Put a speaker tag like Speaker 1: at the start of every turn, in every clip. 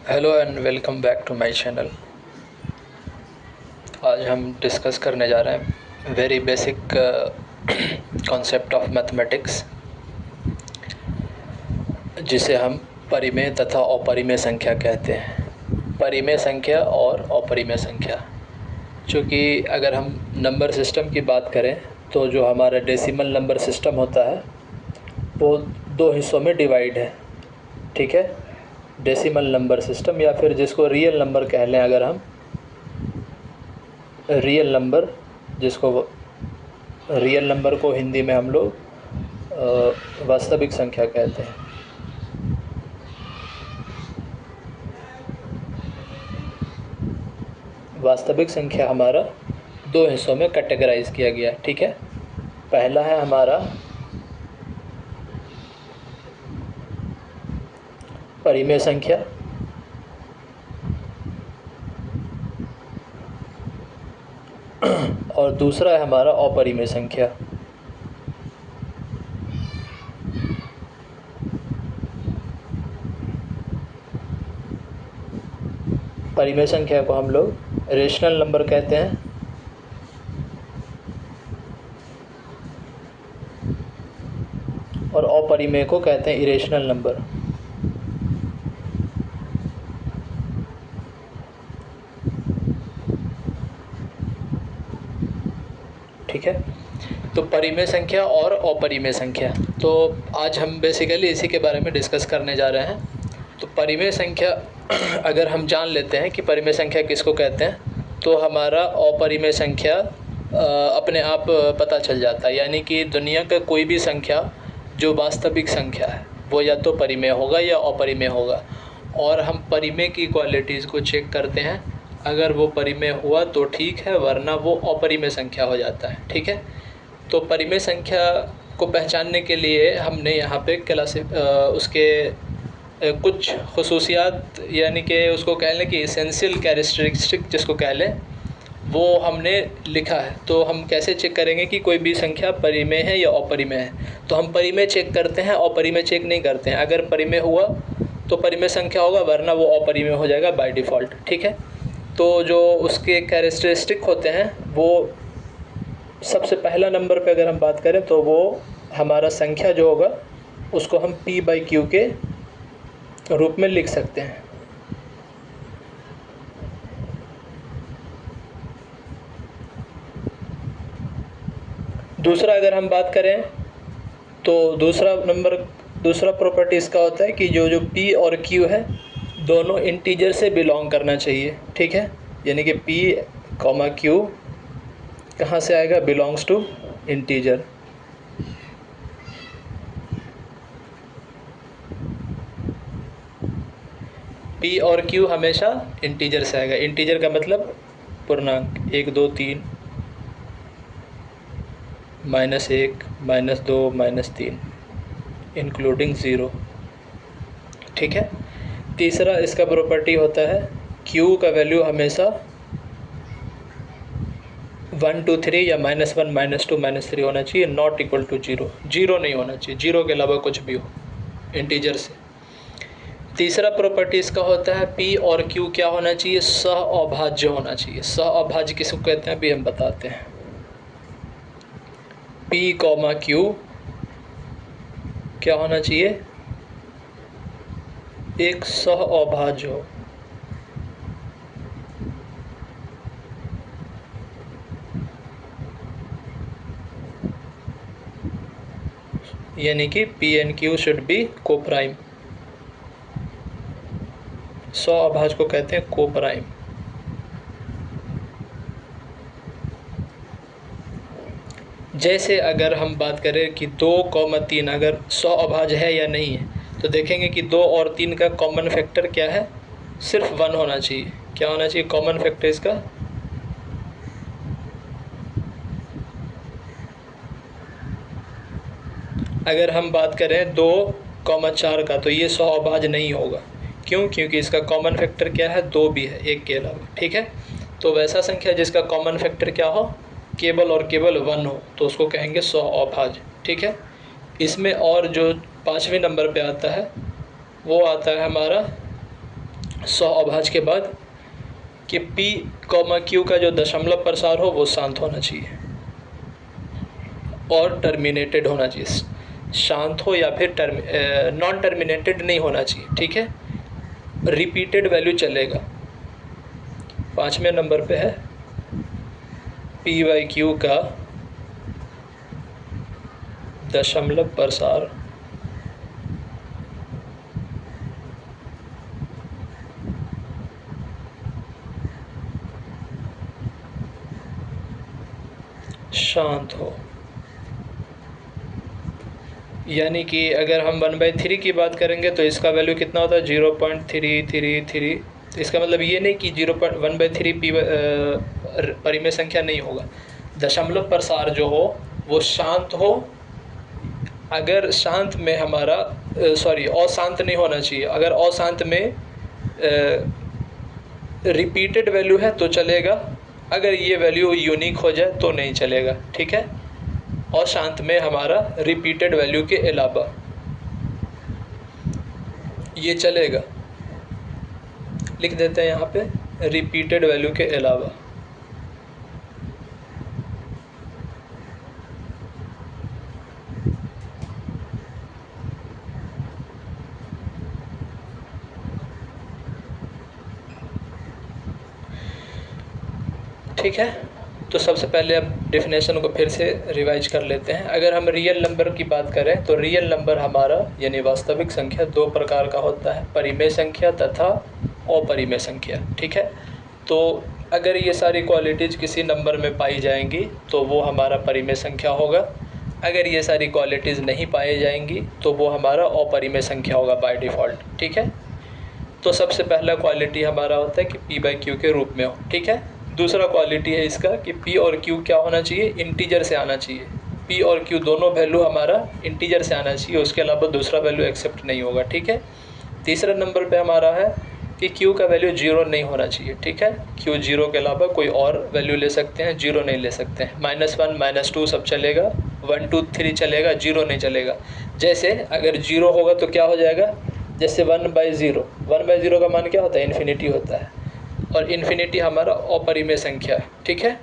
Speaker 1: Hello and welcome back to my channel. आज हम discuss करने जा रहे हैं very basic concept of mathematics, जिसे हम परिमेय तथा अपरिमेय संख्या कहते हैं। परिमेय संख्या और अपरिमेय संख्या, चूँकि अगर हम नंबर सिस्टम की बात करें तो जो हमारा डेसिमल नंबर सिस्टम होता है वो दो हिस्सों में डिवाइड है। ठीक है, डेसिमल नंबर सिस्टम या फिर जिसको रियल नंबर कह लें, अगर हम रियल नंबर रियल नंबर को हिंदी में हम लोग वास्तविक संख्या कहते हैं। वास्तविक संख्या हमारा दो हिस्सों में कैटेगराइज किया गया है। ठीक है, पहला है हमारा परिमेय संख्या, और दूसरा है हमारा अपरिमेय संख्या। परिमेय संख्या को हम लोग रेशनल नंबर कहते हैं, और अपरिमेय को कहते हैं इरेशनल नंबर। ठीक है, तो परिमेय संख्या और अपरिमेय संख्या, तो आज हम बेसिकली इसी के बारे में डिस्कस करने जा रहे हैं। तो परिमेय संख्या अगर हम जान लेते हैं कि परिमेय संख्या किसको कहते हैं, तो हमारा अपरिमेय संख्या अपने आप पता चल जाता है। यानी कि दुनिया का कोई भी संख्या जो वास्तविक संख्या है वो या तो परिमेय होगा या अपरिमेय होगा, और हम परिमेय की क्वालिटीज़ को चेक करते हैं। अगर वो परिमेय हुआ तो ठीक है, वरना वो अपरिमेय संख्या हो जाता है। ठीक है, तो परिमेय संख्या को पहचानने के लिए हमने यहाँ पे उसके कुछ खुसूसियात, यानी कि उसको कह लें कि एसेंशियल कैरेक्टरिस्टिक जिसको कह लें, वो हमने लिखा है। तो हम कैसे चेक करेंगे कि कोई भी संख्या परिमेय है या अपरिमेय है? तो हम परिमेय चेक करते हैं, अपरिमेय चेक नहीं करते हैं। अगर परिमेय हुआ तो परिमेय संख्या होगा, वरना वो अपरिमेय हो जाएगा बाय डिफ़ॉल्ट। ठीक है, तो जो उसके कैरेक्टरिस्टिक होते हैं, वो सबसे पहला नंबर पे अगर हम बात करें तो वो हमारा संख्या जो होगा उसको हम p/q के रूप में लिख सकते हैं। दूसरा अगर हम बात करें तो दूसरा प्रॉपर्टी इसका होता है कि जो p और q है दोनों इंटीजर से बिलोंग करना चाहिए। ठीक है, यानी कि p, q कहाँ से आएगा? Belongs to integer. p और q हमेशा इंटीजर से आएगा। इंटीजर का मतलब पूर्णांक, 1 2 3, -1, -2, -3, इंक्लूडिंग 0। ठीक है, तीसरा इसका प्रॉपर्टी होता है q का वैल्यू हमेशा 1 2 3 या -1 -2 -3 होना चाहिए, नॉट इक्वल टू 0। 0 नहीं होना चाहिए, 0 के अलावा कुछ भी हो इंटीजर से। तीसरा प्रॉपर्टी इसका होता है p और q क्या होना चाहिए? सहअभाज्य होना चाहिए। सहअभाज्य किसको कहते हैं अभी हम बताते हैं। p, q क्या होना चाहिए? एक सहअभाज्य हो। यानी कि p and q should be coprime. सहअभाज्य को कहते हैं कोप्राइम। जैसे अगर हम बात करें कि 2, 3 अगर सहअभाज्य है या नहीं है, तो देखेंगे कि 2 और 3 का कॉमन फैक्टर क्या है? सिर्फ 1 होना चाहिए। क्या होना चाहिए कॉमन फैक्टर इसका? अगर हम बात करें 2, 4 का, तो ये सहअभाज्य नहीं होगा। क्यों? क्योंकि इसका कॉमन फैक्टर क्या है? 2 भी है, 1 के अलावा। ठीक है, तो वैसा संख्या जिसका कॉमन फैक्टर क्या हो? केवल और केवल 1 हो, तो उसको कहेंगे सहअभाज्य। ठीक है, इसमें और जो 5वें नंबर पे आता है वो आता है हमारा 100 अभाज्य के बाद कि P, Q का जो दशमलव प्रसार हो वो शांत होना चाहिए और टर्मिनेटेड होना चाहिए। शांत हो या फिर नॉन टर्मिनेटेड नहीं होना चाहिए, ठीक है। रिपीटेड वैल्यू चलेगा। 5वें नंबर पे है P/Q का दशमलव प्रसार शांत हो। यानी कि अगर हम 1/3 की बात करेंगे तो इसका वैल्यू कितना होता है 0.333। इसका मतलब ये नहीं कि 1/3 परिमेय संख्या नहीं होगा। दशमलव प्रसार जो हो वो शांत हो। अगर शांत में हमारा अशांत नहीं होना चाहिए। अगर अशांत में रिपीटेड वैल्यू है तो चलेगा। अगर ये वैल्यू यूनिक हो जाए तो नहीं चलेगा, ठीक है। और शांत में हमारा रिपीटेड वैल्यू के अलावा ये चलेगा। लिख देते हैं यहाँ पे रिपीटेड वैल्यू के अलावा। ठीक है, तो सबसे पहले अब डेफिनेशन को फिर से रिवाइज कर लेते हैं। अगर हम रियल नंबर की बात करें तो रियल नंबर हमारा यानी वास्तविक संख्या दो प्रकार का होता है, परिमेय संख्या तथा अपरिमेय संख्या, ठीक है। तो अगर ये सारी क्वालिटीज़ किसी नंबर में पाई जाएंगी तो वो हमारा परिमेय संख्या होगा। अगर ये सारी क्वालिटीज़ नहीं पाई जाएंगी तो वो हमारा अपरिमेय संख्या होगा बाय डिफ़ॉल्ट, ठीक है। तो सबसे पहला क्वालिटी हमारा होता है कि P/Q के रूप में हो, ठीक है। दूसरा क्वालिटी है इसका कि P और Q क्या होना चाहिए, इंटीजर से आना चाहिए। P और Q दोनों वैल्यू हमारा इंटीजर से आना चाहिए, उसके अलावा दूसरा वैल्यू एक्सेप्ट नहीं होगा, ठीक है। तीसरा नंबर पे हमारा है कि Q का वैल्यू 0 नहीं होना चाहिए, ठीक है। Q 0 के अलावा कोई और वैल्यू ले सकते हैं, 0 नहीं ले सकते हैं। -1 -2 सब चलेगा, 1 2 3 चलेगा, 0 नहीं चलेगा। जैसे अगर 0 होगा तो क्या हो जाएगा, जैसे 1/0 का मान क्या होता है, इन्फिनिटी होता है। और इन्फिनिटी हमारा अपरिमेय संख्या है, ठीक है।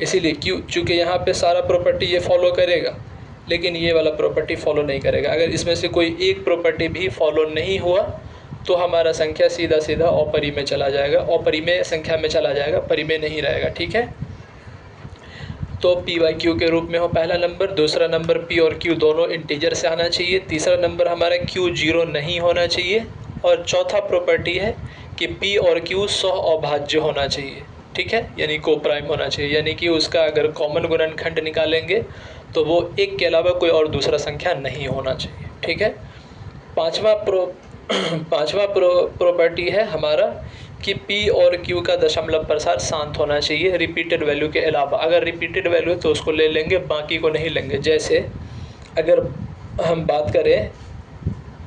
Speaker 1: इसीलिए चूँकि यहाँ पे सारा प्रॉपर्टी ये फॉलो करेगा लेकिन ये वाला प्रॉपर्टी फॉलो नहीं करेगा। अगर इसमें से कोई एक प्रॉपर्टी भी फॉलो नहीं हुआ तो हमारा संख्या सीधा सीधा अपरिमेय चला जाएगा, अपरिमेय संख्या में चला जाएगा, परिमेय नहीं रहेगा, ठीक है। तो P/Q के रूप में हो पहला नंबर। दूसरा नंबर P और Q दोनों इंटीजर से आना चाहिए। तीसरा नंबर हमारा Q 0 नहीं होना चाहिए। और चौथा प्रॉपर्टी है कि P और Q सह अभाज्य होना चाहिए, ठीक है, यानी को प्राइम होना चाहिए। यानी कि उसका अगर कॉमन गुणनखंड निकालेंगे तो वो एक के अलावा कोई और दूसरा संख्या नहीं होना चाहिए, ठीक है। पांचवा प्रॉपर्टी है हमारा कि P और Q का दशमलव प्रसार शांत होना चाहिए रिपीटेड वैल्यू के अलावा। अगर रिपीटेड वैल्यू है तो उसको ले लेंगे, बाकी को नहीं लेंगे। जैसे अगर हम बात करें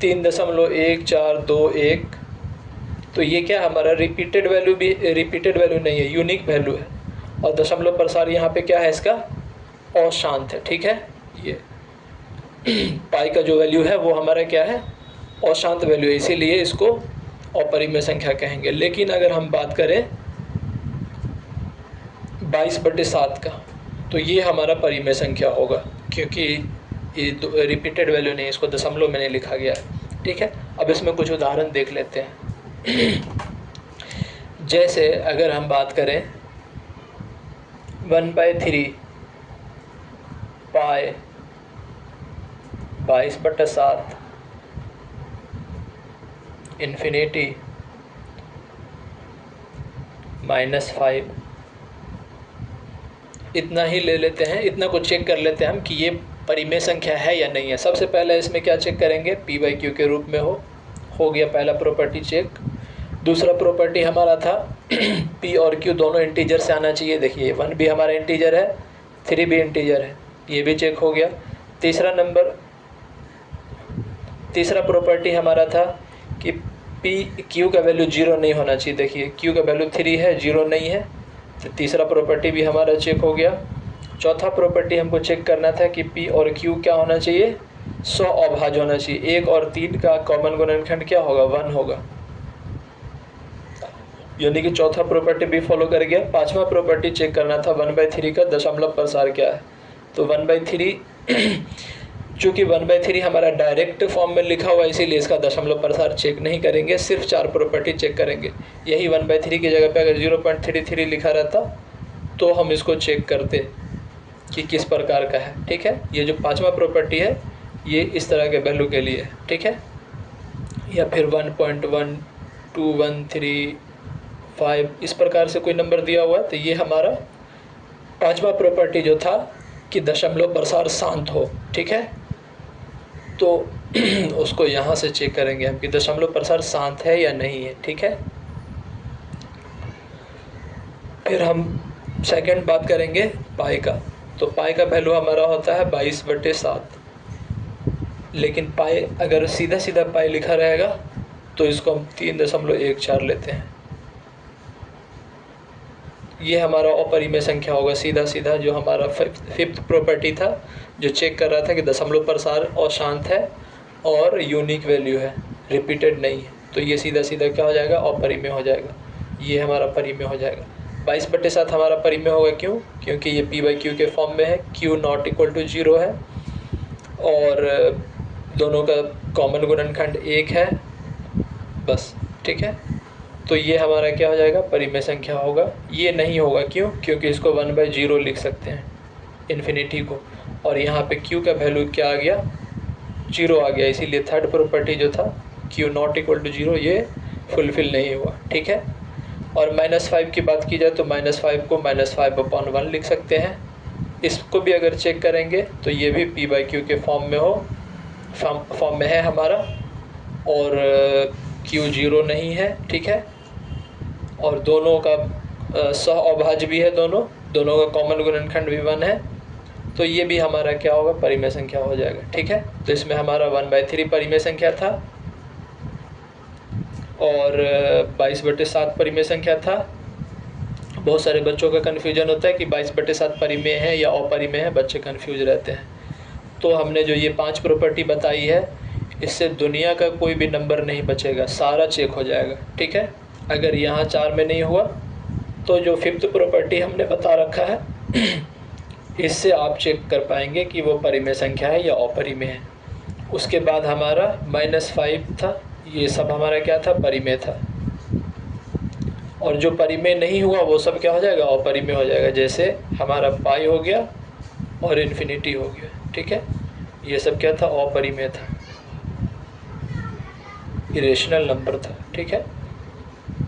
Speaker 1: 3.1421 तो ये क्या हमारा रिपीटेड वैल्यू नहीं है, यूनिक वैल्यू है। और दशमलव प्रसार यहाँ पे क्या है इसका, अशांत है, ठीक है। ये पाई का जो वैल्यू है वो हमारा क्या है, अशांत वैल्यू है, इसीलिए इसको अपरिमेय संख्या कहेंगे। लेकिन अगर हम बात करें 22/7 का तो ये हमारा परिमेय संख्या होगा, क्योंकि ये रिपीटेड वैल्यू नहीं, इसको दशमलव में नहीं लिखा गया है, ठीक है। अब इसमें कुछ उदाहरण देख लेते हैं। जैसे अगर हम बात करें 1/3 पाई 22/7 इन्फिनिटी -5, इतना ही ले लेते हैं। इतना को चेक कर लेते हैं हम कि ये परिमेय संख्या है या नहीं है। सबसे पहले इसमें क्या चेक करेंगे, P/Q के रूप में हो गया पहला प्रॉपर्टी चेक। दूसरा प्रॉपर्टी हमारा था P और Q दोनों इंटीजर से आना चाहिए। देखिए 1 भी हमारा इंटीजर है, 3 भी इंटीजर है, ये भी चेक हो गया। तीसरा प्रॉपर्टी हमारा था कि Q का वैल्यू 0 नहीं होना चाहिए। देखिए Q का वैल्यू 3 है, 0 नहीं है, तो तीसरा प्रॉपर्टी भी हमारा चेक हो गया। चौथा प्रॉपर्टी हमको चेक करना था कि P और Q क्या होना चाहिए, सह अभाज्य होना चाहिए। 1 और 3 का कॉमन गुणनखंड क्या होगा, 1 होगा। यानी कि चौथा प्रॉपर्टी भी फॉलो कर गया। पांचवा प्रॉपर्टी चेक करना था 1/3 का दशमलव प्रसार क्या है। तो 1/3 चूँकि 1/3 हमारा डायरेक्ट फॉर्म में लिखा हुआ है, इसीलिए इसका दशमलव प्रसार चेक नहीं करेंगे, सिर्फ 4 प्रॉपर्टी चेक करेंगे। यही 1/3 की जगह पे अगर 0.33 लिखा रहता तो हम इसको चेक करते कि किस प्रकार का है। ठीक है, ये जो पांचवा प्रॉपर्टी है ये इस तरह के वैल्यू के लिए है। ठीक है, या फिर 1.1, 2, 1, 3, 5 इस प्रकार से कोई नंबर दिया हुआ है तो ये हमारा पांचवा प्रॉपर्टी जो था कि दशमलव प्रसार शांत हो। ठीक है, तो उसको यहाँ से चेक करेंगे हम कि दशमलव प्रसार शांत है या नहीं है। ठीक है, फिर हम सेकंड बात करेंगे पाई का। तो पाई का वैल्यू हमारा होता है 22/7, लेकिन पाई अगर सीधा सीधा पाई लिखा रहेगा तो इसको हम 3.14 लेते हैं। ये हमारा अपरिमेय संख्या होगा सीधा सीधा, जो हमारा फिफ्थ प्रॉपर्टी था जो चेक कर रहा था कि दशमलव प्रसार और शांत है और यूनिक वैल्यू है, रिपीटेड नहीं है। तो ये सीधा सीधा क्या हो जाएगा, अपरिमेय हो जाएगा। ये हमारा परिमेय हो जाएगा। 22/7 हमारा परिमेय होगा, क्यों? क्योंकि ये P/Q के फॉर्म में है, Q नॉट इक्वल टू 0 है और दोनों का कॉमन गुणनखंड 1 है बस। ठीक है, तो ये हमारा क्या हो जाएगा, परिमेय संख्या होगा। ये नहीं होगा, क्यों? क्योंकि इसको 1/0 लिख सकते हैं इन्फिनिटी को, और यहाँ पे Q का वैल्यू क्या आ गया, 0 आ गया। इसीलिए थर्ड प्रॉपर्टी जो था Q नॉट इक्वल टू 0 ये फुलफिल नहीं हुआ। ठीक है, और -5 की बात की जाए तो -5 को -5/1 लिख सकते हैं। इसको भी अगर चेक करेंगे तो ये भी P/Q के फॉर्म में है हमारा, और Q 0 नहीं है। ठीक है, और दोनों का सह अभाज्य भी है, दोनों का कॉमन गुणनखंड भी 1 है। तो ये भी हमारा क्या होगा, परिमेय संख्या हो जाएगा। ठीक है, तो इसमें हमारा 1/3 परिमेय संख्या था और 22/7 परिमेय संख्या था। बहुत सारे बच्चों का कन्फ्यूजन होता है कि 22/7 परिमेय है या अपरिमेय है, बच्चे कन्फ्यूज रहते हैं। तो हमने जो ये 5 प्रॉपर्टी बताई है, इससे दुनिया का कोई भी नंबर नहीं बचेगा, सारा चेक हो जाएगा। ठीक है, अगर यहाँ 4 में नहीं हुआ तो जो फिफ्थ प्रॉपर्टी हमने बता रखा है इससे आप चेक कर पाएंगे कि वो परिमेय संख्या है या अपरिमेय है। उसके बाद हमारा -5 था, ये सब हमारा क्या था, परिमेय था। और जो परिमेय नहीं हुआ वो सब क्या हो जाएगा, अपरिमेय हो जाएगा। जैसे हमारा पाई हो गया और इन्फिनिटी हो गया। ठीक है, ये सब क्या था, अपरिमेय था, इरेशनल नंबर था। ठीक है,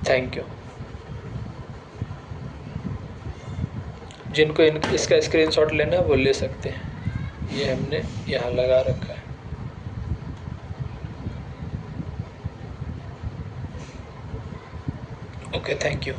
Speaker 1: थैंक यू। जिनको इसका स्क्रीनशॉट लेना है वो ले सकते हैं, ये हमने यहाँ लगा रखा है। Okay, thank you.